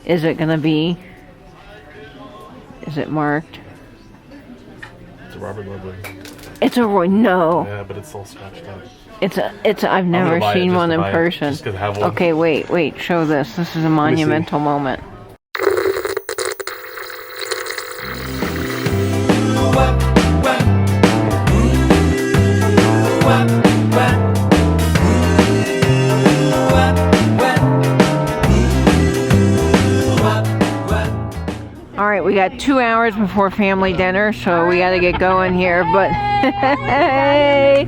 Is it gonna be? Is it marked? It's a Robert Ludlum. It's a Roy. No. Yeah, but it's all scratched out. It's. I've never seen one in person. Just 'cause I have one. Okay, wait. Show this. This is a monumental moment. Alright, we got 2 hours before family dinner, so we gotta get going here, but hey!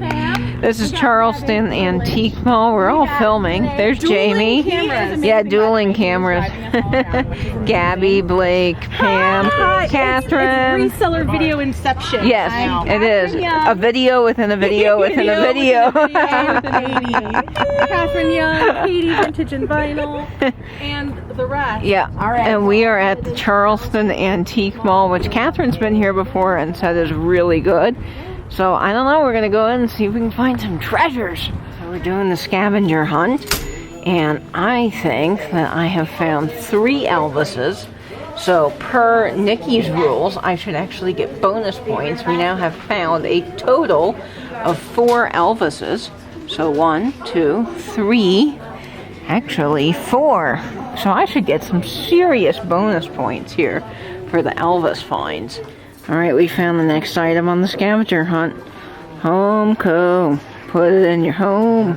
This is Charleston Antique Mall. We're all filming. There's Jamie. Yeah, dueling cameras. Gabby, Blake, Pam, Catherine. It's reseller video inception. Yes, it is. A video within a video within a video. Catherine Young, Katie, Vintage and Vinyl, and the rest. Yeah, and we are at the Charleston Antique Mall, which Catherine's been here before and said is really good. So, I don't know, we're going to go in and see if we can find some treasures. So we're doing the scavenger hunt, and I think that I have found 3 Elvises. So, per Nikki's rules, I should actually get bonus points. We now have found a total of 4 Elvises. So, 1, 2, 3, actually 4. So I should get some serious bonus points here for the Elvis finds. Alright, we found the next item on the scavenger hunt. Homeco. Put it in your home.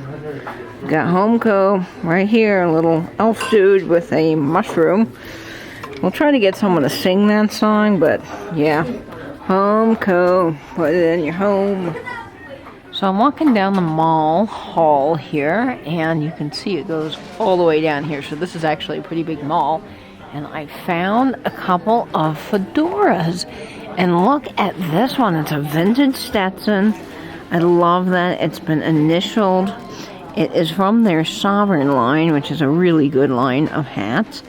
Got Homeco right here, a little elf dude with a mushroom. We'll try to get someone to sing that song, but yeah. Homeco. Put it in your home. So I'm walking down the mall hall here, and you can see it goes all the way down here. So this is actually a pretty big mall. And I found a couple of fedoras. And look at this one. It's a vintage Stetson. I love that it's been initialed. It is from their Sovereign line, which is a really good line of hats.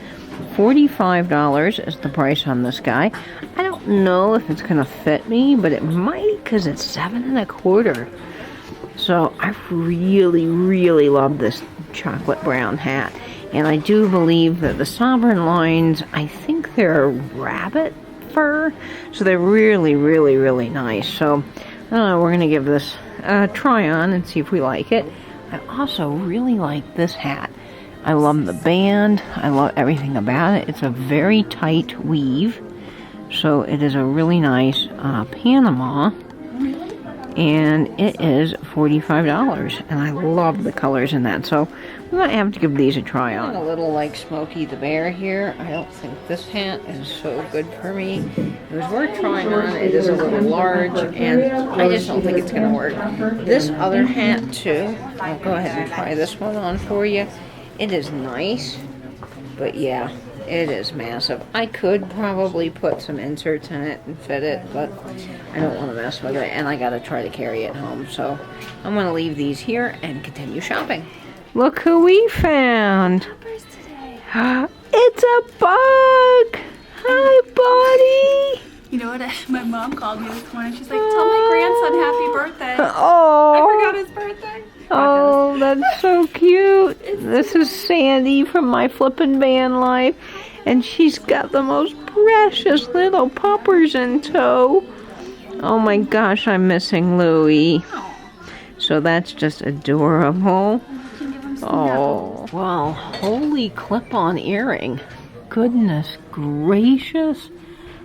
$45 is the price on this guy. I don't know if it's going to fit me, but it might because it's 7 1/4. So I really, really love this chocolate brown hat. And I do believe that the Sovereign lines, I think they're rabbit fur. So they're really, really, really nice. So I don't know, we're going to give this a try on and see if we like it. I also really like this hat. I love the band. I love everything about it. It's a very tight weave. So it is a really nice Panama. And it is $45. And I love the colors in that. So we might have to give these a try on. A little like Smokey the Bear here. I don't think this hat is so good for me. It was worth trying on. It is a little large. And I just don't think it's going to work. This other hat too. I'll go ahead and try this one on for you. It is nice. But yeah. It is massive. I could probably put some inserts in it and fit it, but I don't want to mess with it, and I gotta try to carry it home. So I'm gonna leave these here and continue shopping. Look who we found! It's a bug! Hi, buddy! You know what? My mom called me this morning. She's like, "Tell my grandson happy birthday." Oh! I forgot his birthday. Oh, that's so cute. This is Sandy from My Flippin' Van Life, and she's got the most precious little puppers in tow. Oh my gosh, I'm missing Louie. So that's just adorable. Oh, well, holy clip-on earring. Goodness gracious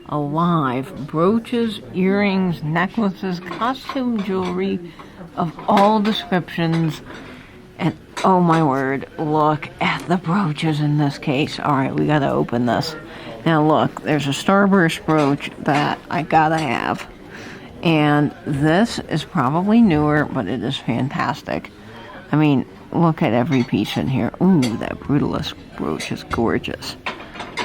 alive. Brooches, earrings, necklaces, costume jewelry of all descriptions, and oh my word, look at the brooches in this case. Alright, we gotta open this. Now look, there's a Starburst brooch that I gotta have, and this is probably newer, but it is fantastic. I mean, look at every piece in here. Ooh, that Brutalist brooch is gorgeous.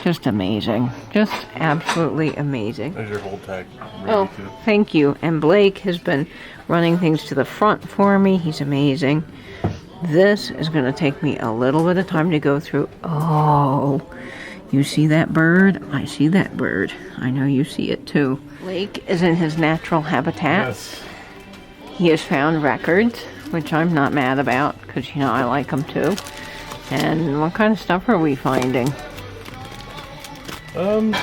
Just amazing. Just absolutely amazing. There's your hold tag. Oh, thank you. And Blake has been running things to the front for me. He's amazing. This is going to take me a little bit of time to go through. Oh, you see that bird? I see that bird. I know you see it too. Blake is in his natural habitat. Yes. He has found records, which I'm not mad about because, you know, I like them too. And what kind of stuff are we finding? God,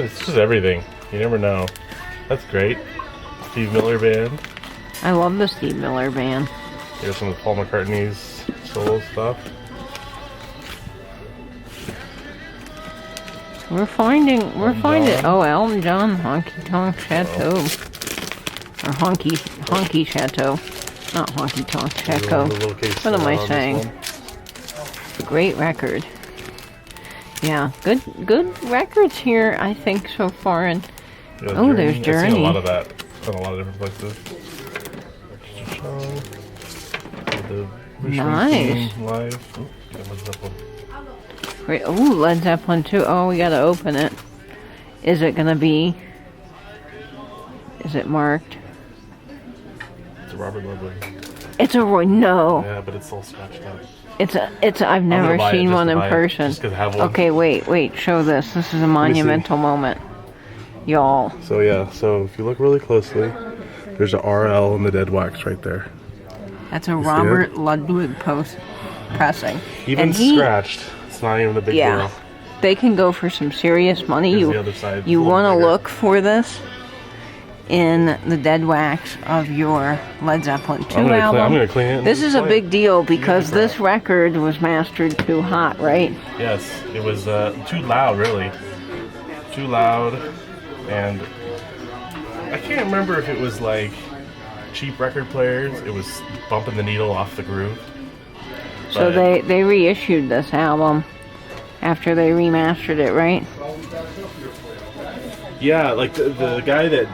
it's just everything. You never know. That's great. Steve Miller Band. I love the Steve Miller Band. Here's some of Paul McCartney's solo stuff. We're finding. Oh, Elton John, Honky Tonk Chateau, or Honky Chateau, not Honky Tonk Chateau. What am I saying? Great record. Yeah, good records here, I think, so far. And Yeah, oh, there's I've Journey. seen a lot of that in a lot of different places. The Nice. Live. Oh, yeah, what's that one? Great. Oh, Led Zeppelin too. Oh, we gotta open it. Is it gonna be? Is it marked? It's a Robert Ludlum. It's a Roy. No. Yeah, but it's all scratched up. It's a. I've never buy it seen just one to in buy it, person. just 'cause I have one. Okay, wait. Show this. This is a monumental moment, y'all. So yeah, so if you look really closely, there's a RL in the dead wax right there. That's a see Robert Ludwig post pressing. Even And he- scratched, it's not even a big Yeah, deal. they can go for some serious money. Here's You the other side. you It's a little want to bigger. look for this in the dead wax of your Led Zeppelin 2 I'm album. gonna clean it. and This is a play big it. deal because try this it. record was mastered too hot, right? Yes, it was too loud, really. Too loud, and I can't remember if it was like cheap record players. It was bumping the needle off the groove. So But- they reissued this album after they remastered it, right? Yeah, like the guy that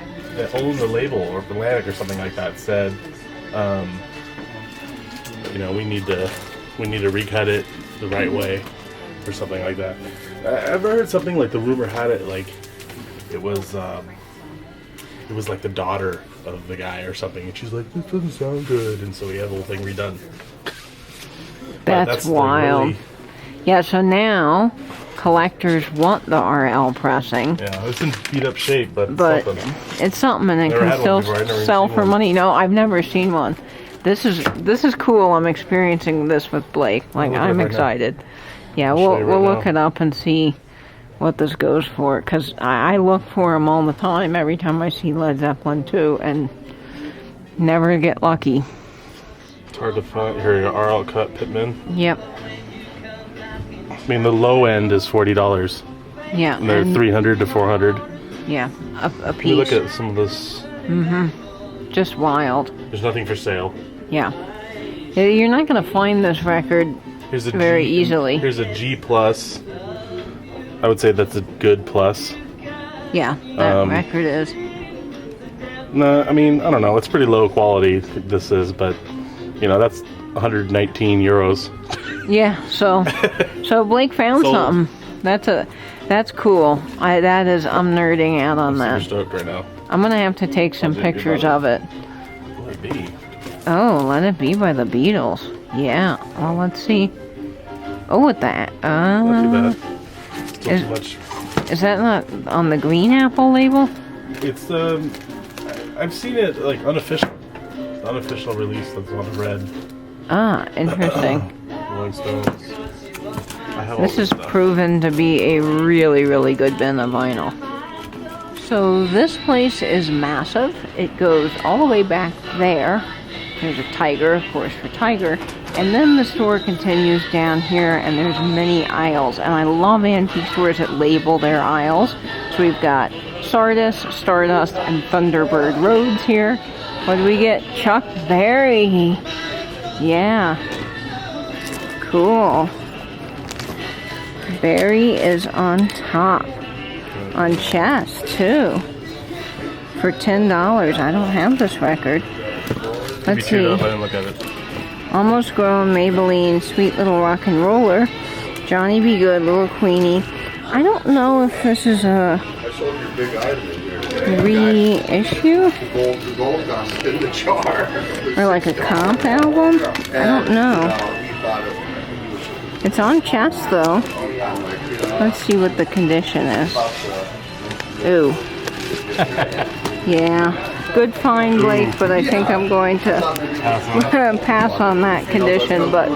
owned the label, or Atlantic or something like that, said, you know, we need to recut it the right way, or something like that. I've heard something like the rumor had it like it was like the daughter of the guy or something, and she's like, this doesn't sound good, and so we had the whole thing redone. But That's like, wild. really- Yeah, so now collectors want the RL pressing. yeah, it's in beat up shape, but, But something. it's something and it Never can had one still before. I've never sell seen for one. money. No, I've never seen one. This is cool. I'm experiencing this with Blake. Like, look at it I'm right now. excited. Yeah, I'll show we'll you right look now. it up and see what this goes for. Because I look for them all the time. Every time I see Led Zeppelin 2 and never get lucky. It's hard to find. Here, your RL cut Pittman. Yep. I mean, the low end is $40. Yeah. And they're and- 300 to 400. Yeah. A Let me piece. look at some of this. Just wild. There's nothing for sale. Yeah. You're not going to find this record. Here's a Very G, easily. Here's a G plus. I would say that's a good plus. Yeah, that Um, record is. No, I mean, I don't know. It's pretty low quality. This is, but you know, that's 119 euros. Yeah, so Blake found Sold. something. That's cool. I'm nerding out on Super that. stoked right now. I'm gonna have to take some How's it pictures about of it. Will it be? Oh, Let It Be by the Beatles. Yeah. Well, let's see. Oh, with that. Not too bad. Still is- too much. Is that not on the Green Apple label? It's I've seen it like unofficial release that's on red. Ah, interesting. Rolling Stones. I have all This is stuff. proven to be a really, really good bin of vinyl. So this place is massive. It goes all the way back there. There's a tiger, of course, for tiger. And then the store continues down here, and there's many aisles. And I love antique stores that label their aisles. So we've got Sardis, Stardust, and Thunderbird Roads here. What do we get? Chuck Berry. Yeah. Cool. Berry is on top. On chest, too. For $10. I don't have this record. Maybe Let's cheered see. up, I didn't look at it. Almost Grown, Maybelline, Sweet Little Rock and Roller, Johnny Be Good, Little Queenie. I don't know if this is a I showed your big item in there. reissue The gold dust in the jar. or like a comp album. I don't know. He thought it It's on chest though. Let's see what the condition is. Ooh. Yeah. Good find, Blake, but I think I'm going to pass on that condition. But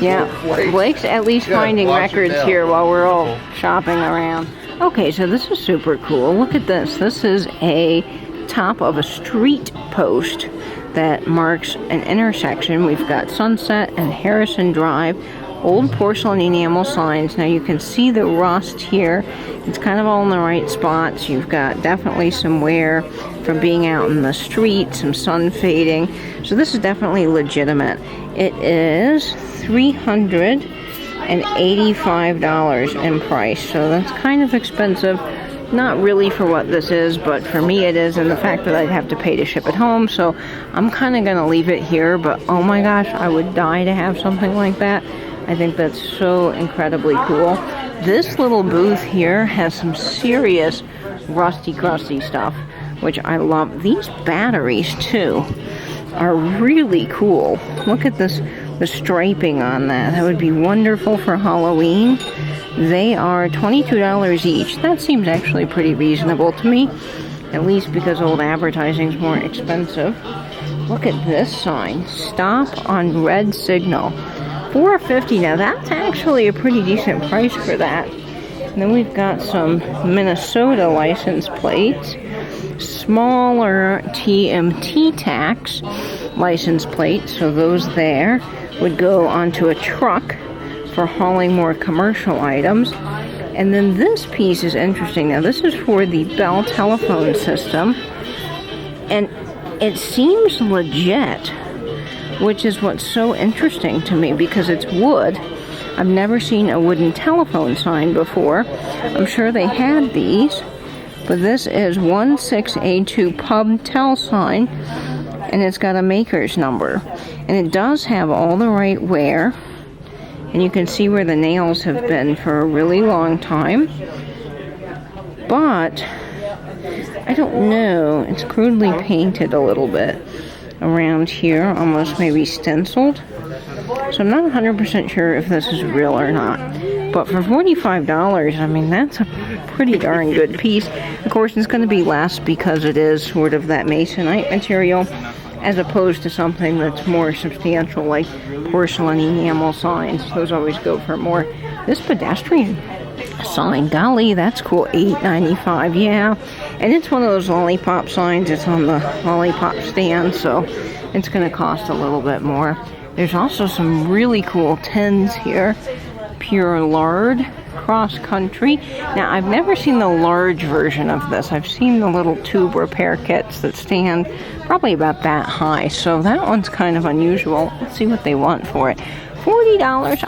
yeah, Blake's at least finding records here while we're all shopping around. Okay, so this is super cool. Look at this. This is a top of a street post that marks an intersection. We've got Sunset and Harrison Drive. Old porcelain enamel signs. Now you can see the rust here. It's kind of all in the right spots. You've got definitely some wear from being out in the street, some sun fading. So this is definitely legitimate. It is $385 in price. So that's kind of expensive. Not really for what this is, but for me it is, and the fact that I'd have to pay to ship it home. So I'm kind of going to leave it here, but oh my gosh, I would die to have something like that. I think that's so incredibly cool. This little booth here has some serious rusty, crusty stuff, which I love. These batteries, too, are really cool. Look at this, the striping on that. That would be wonderful for Halloween. They are $22 each. That seems actually pretty reasonable to me, at least because old advertising is more expensive. Look at this sign. Stop on red signal. $4.50. Now that's actually a pretty decent price for that. And then we've got some Minnesota license plates, smaller TMT tax license plates, so those there would go onto a truck for hauling more commercial items. And then this piece is interesting. Now this is for the Bell telephone system, and it seems legit, which is what's so interesting to me because it's wood. I've never seen a wooden telephone sign before. I'm sure they had these, but this is 16A2 Pub Tel sign, and it's got a maker's number. And it does have all the right wear, and you can see where the nails have been for a really long time. But I don't know, it's crudely painted a little bit around here, almost maybe stenciled. So I'm not 100% sure if this is real or not. But for $45, I mean, that's a pretty darn good piece. Of course, it's going to be less because it is sort of that masonite material, as opposed to something that's more substantial like porcelain enamel signs. Those always go for more. This pedestrian sign, golly, that's cool. $8.95, yeah. And it's one of those lollipop signs. It's on the lollipop stand, so it's going to cost a little bit more. There's also some really cool tins here. Pure lard, cross country. Now, I've never seen the large version of this. I've seen the little tube repair kits that stand probably about that high, so that one's kind of unusual. Let's see what they want for it. $40.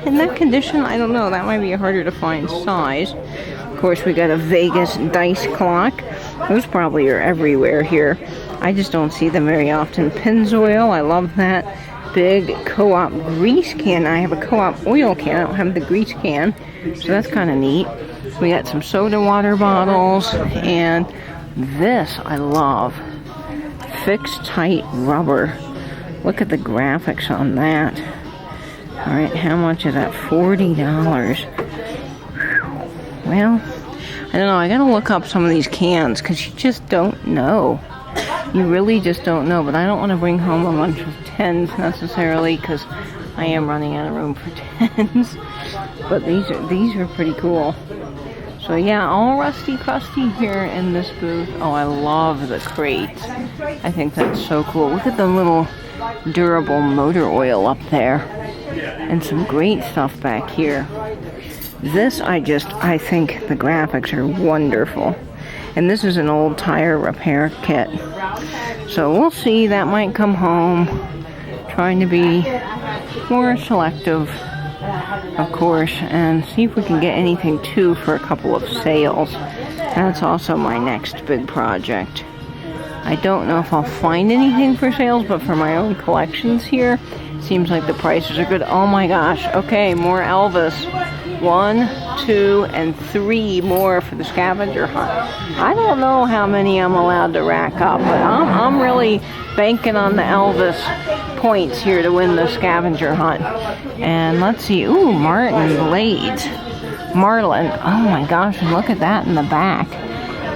In that condition, I don't know. That might be harder to find size. Of course, we got a Vegas dice clock. Those probably are everywhere here. I just don't see them very often. Pennzoil, I love that. Big Co-op grease can. I have a Co-op oil can. I don't have the grease can, so that's kind of neat. We got some soda water bottles, and this I love. Fixed tight rubber. Look at the graphics on that. All right, how much is that? $40. Well, I don't know. I gotta look up some of these cans because you just don't know. You really just don't know. But I don't want to bring home a bunch of 10s necessarily because I am running out of room for 10s. But these are pretty cool. So yeah, all rusty crusty here in this booth. Oh, I love the crates. I think that's so cool. Look at the little durable motor oil up there. And some great stuff back here. This, I think the graphics are wonderful. And this is an old tire repair kit. So we'll see, that might come home. Trying to be more selective, of course, and see if we can get anything too for a couple of sales. That's also my next big project. I don't know if I'll find anything for sales, but for my own collections here, seems like the prices are good. Oh my gosh, okay, more Elvis. 1, 2, and 3 more for the scavenger hunt. I don't know how many I'm allowed to rack up, but I'm really banking on the Elvis points here to win the scavenger hunt. And let's see, ooh, Martin blades. Marlin, oh my gosh, and look at that in the back.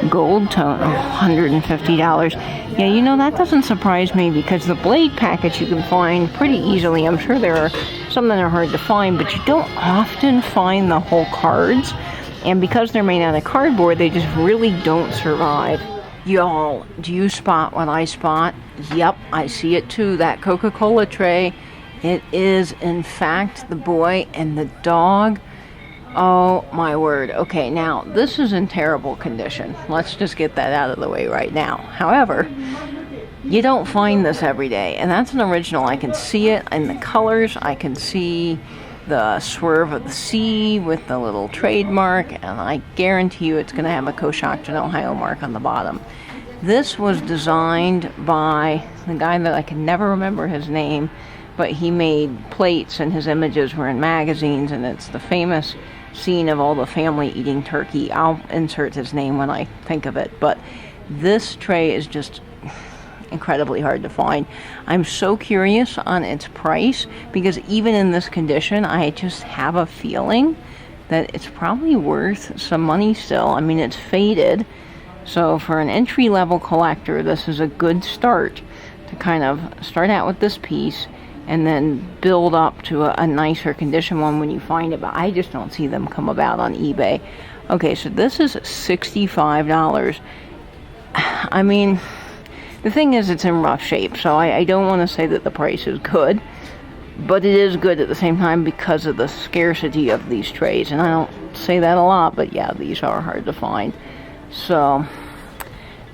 gold tone, $150. Yeah, you know, that doesn't surprise me because the blade package you can find pretty easily. I'm sure there are some that are hard to find, but you don't often find the whole cards. And because they're made out of cardboard, they just really don't survive. Y'all, do you spot what I spot? Yep, I see it too, that Coca-Cola tray. It is, in fact, the boy and the dog. Oh, my word. Okay, now, this is in terrible condition. Let's just get that out of the way right now. However, you don't find this every day, and that's an original. I can see it in the colors. I can see the swerve of the C with the little trademark, and I guarantee you it's going to have a Coshocton, Ohio mark on the bottom. This was designed by the guy that I can never remember his name, but he made plates and his images were in magazines, and it's the famous scene of all the family eating turkey. I'll insert his name when I think of it, but this tray is just incredibly hard to find. I'm so curious on its price because even in this condition, I just have a feeling that it's probably worth some money still. I mean, it's faded, so for an entry-level collector, this is a good start to kind of start out with this piece and then build up to a nicer condition one when you find it, but I just don't see them come about on eBay. Okay, so this is $65. I mean, the thing is, it's in rough shape, so I don't want to say that the price is good, but it is good at the same time because of the scarcity of these trays, and I don't say that a lot, but yeah, these are hard to find. So,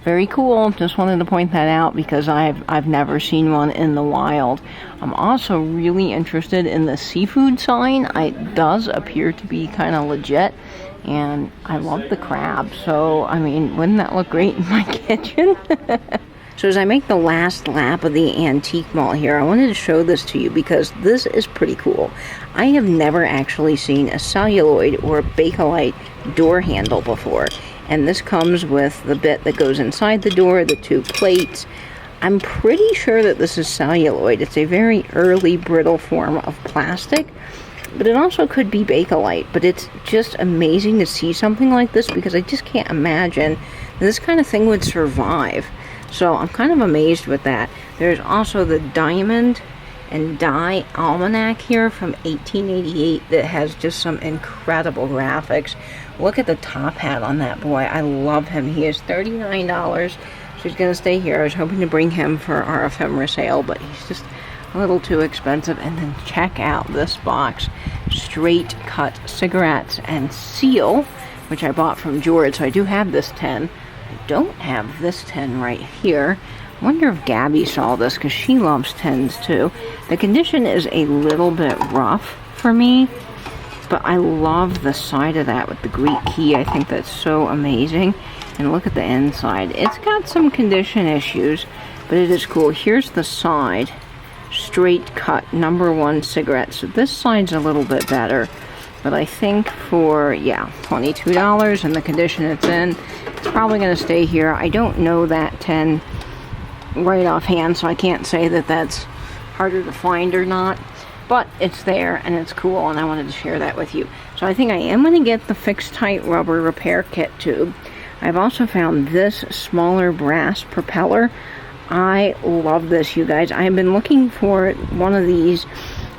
very cool. Just wanted to point that out because I've never seen one in the wild. I'm also really interested in the seafood sign. It does appear to be kind of legit, and I love the crab, so, I mean, wouldn't that look great in my kitchen? So as I make the last lap of the antique mall here, I wanted to show this to you because this is pretty cool. I have never actually seen a celluloid or a Bakelite door handle before. And this comes with the bit that goes inside the door, the two plates. I'm pretty sure that this is celluloid. It's a very early brittle form of plastic, but it also could be Bakelite. But it's just amazing to see something like this because I just can't imagine this kind of thing would survive. So I'm kind of amazed with that. There's also the Diamond and Die Almanac here from 1888 that has just some incredible graphics. Look at the top hat on that boy. I love him. He is $39. So he's going to stay here. I was hoping to bring him for our ephemera sale, but he's just a little too expensive. And then check out this box. Straight cut cigarettes and seal, which I bought from George. So I do have this 10. I don't have this 10 right here. I wonder if Gabby saw this because she loves 10s too. The condition is a little bit rough for me, but I love the side of that with the Greek key. I think that's so amazing. And look at the inside. It's got some condition issues, but it is cool. Here's the side. Straight cut #1 cigarette. So this side's a little bit better. But I think for, yeah, $22 and the condition it's in, it's probably going to stay here. I don't know that 10 right offhand, so I can't say that that's harder to find or not. But it's there, and it's cool, and I wanted to share that with you. So I think I am going to get the fixed tight rubber repair kit tube. I've also found this smaller brass propeller. I love this, you guys. I've been looking for one of these,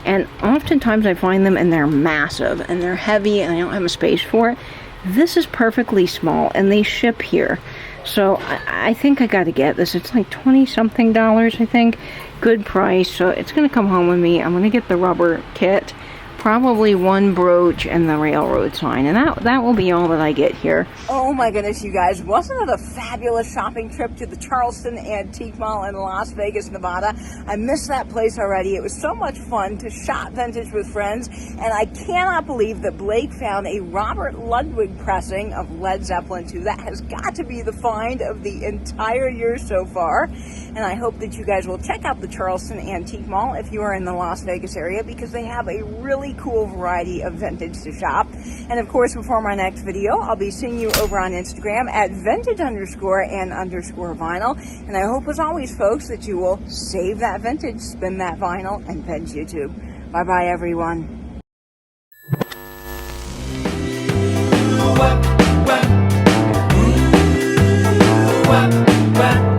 and oftentimes I find them and they're massive and they're heavy and I don't have a space for it. This is perfectly small and they ship here. So I think I got to get this. It's like 20-something dollars, I think. Good price. So it's going to come home with me. I'm going to get the rubber kit. Probably one brooch and the railroad sign. And that will be all that I get here. Oh my goodness, you guys. Wasn't it a fabulous shopping trip to the Charleston Antique Mall in Las Vegas, Nevada? I missed that place already. It was so much fun to shop vintage with friends. And I cannot believe that Blake found a Robert Ludwig pressing of Led Zeppelin 2. That has got to be the find of the entire year so far. And I hope that you guys will check out the Charleston Antique Mall if you are in the Las Vegas area because they have a really cool variety of vintage to shop. And of course, before my next video, I'll be seeing you over on Instagram at vintage_and_vinyl. And I hope, as always, folks, that you will save that vintage, spin that vinyl, and vintage YouTube. Bye-bye, everyone. back